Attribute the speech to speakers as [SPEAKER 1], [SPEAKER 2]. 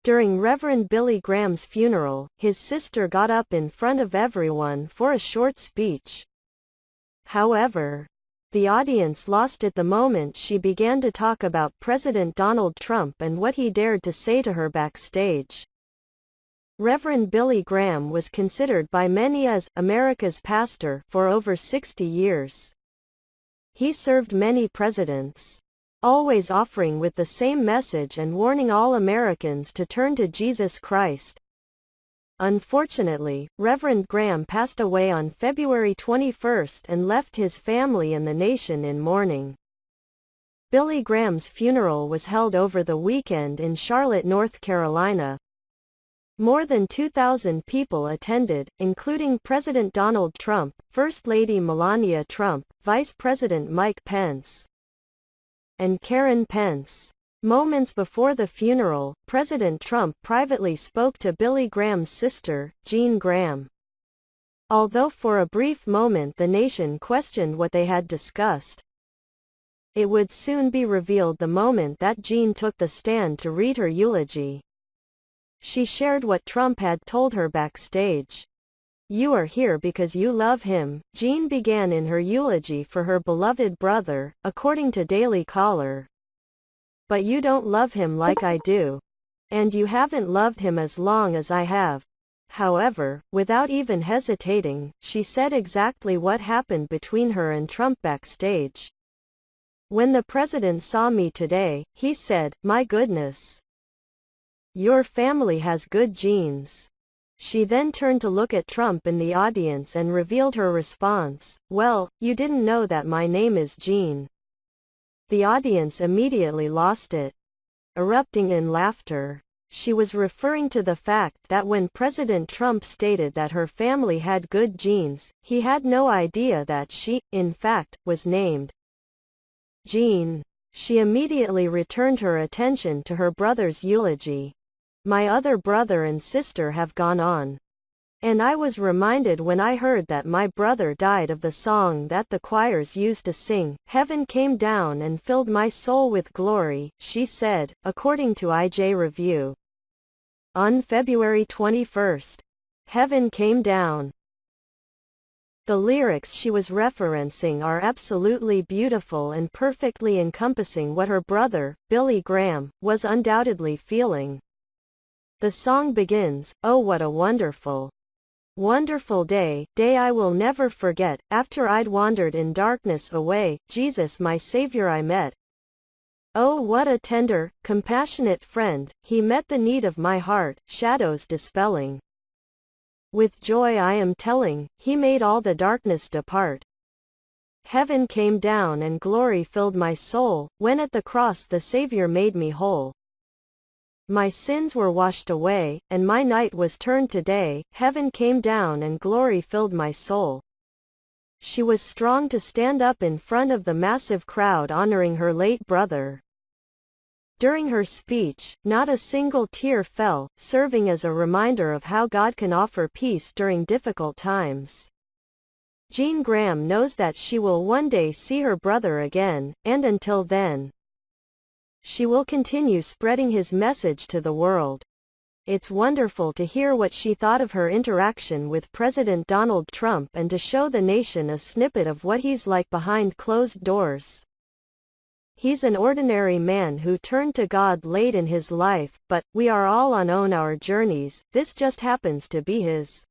[SPEAKER 1] During Reverend Billy Graham's funeral, his sister got up in front of everyone for a short speech. However, the audience lost it the moment she began to talk about President Donald Trump and what he dared to say to her backstage. Reverend Billy Graham was considered by many as America's pastor for over 60 years. He served many presidents, always offering with the same message and warning all Americans to turn to Jesus Christ. Unfortunately, Reverend Graham passed away on February 21 and left his family and the nation in mourning. Billy Graham's funeral was held over the weekend in Charlotte, North Carolina. More than 2,000 people attended, including President Donald Trump, First Lady Melania Trump, Vice President Mike Pence, and Karen Pence. Moments before the funeral, President Trump privately spoke to Billy Graham's sister, Jean Graham. Although for a brief moment the nation questioned what they had discussed, it would soon be revealed the moment that Jean took the stand to read her eulogy. She shared what Trump had told her backstage. "You are here because you love him," Jean began in her eulogy for her beloved brother, according to Daily Caller. "But you don't love him like I do. And you haven't loved him as long as I have." However, without even hesitating, she said exactly what happened between her and Trump backstage. "When the president saw me today, he said, 'My goodness, your family has good genes.'" She then turned to look at Trump in the audience and revealed her response, "Well, you didn't know that my name is Jean." The audience immediately lost it, erupting in laughter. She was referring to the fact that when President Trump stated that her family had good genes, he had no idea that she, in fact, was named Jean. She immediately returned her attention to her brother's eulogy. "My other brother and sister have gone on. And I was reminded when I heard that my brother died of the song that the choirs used to sing, 'Heaven came down and filled my soul with glory,'" she said, according to IJ Review. On February 21, "Heaven came down." The lyrics she was referencing are absolutely beautiful and perfectly encompassing what her brother, Billy Graham, was undoubtedly feeling. The song begins, "Oh what a wonderful, wonderful day, day I will never forget, after I'd wandered in darkness away, Jesus my Savior I met. Oh what a tender, compassionate friend, he met the need of my heart, shadows dispelling. With joy I am telling, he made all the darkness depart. Heaven came down and glory filled my soul, when at the cross the Savior made me whole. My sins were washed away, and my night was turned to day, heaven came down and glory filled my soul." She was strong to stand up in front of the massive crowd honoring her late brother. During her speech, not a single tear fell, serving as a reminder of how God can offer peace during difficult times. Jean Graham knows that she will one day see her brother again, and until then, she will continue spreading his message to the world. It's wonderful to hear what she thought of her interaction with President Donald Trump and to show the nation a snippet of what he's like behind closed doors. He's an ordinary man who turned to God late in his life, but we are all on our journeys. This just happens to be his.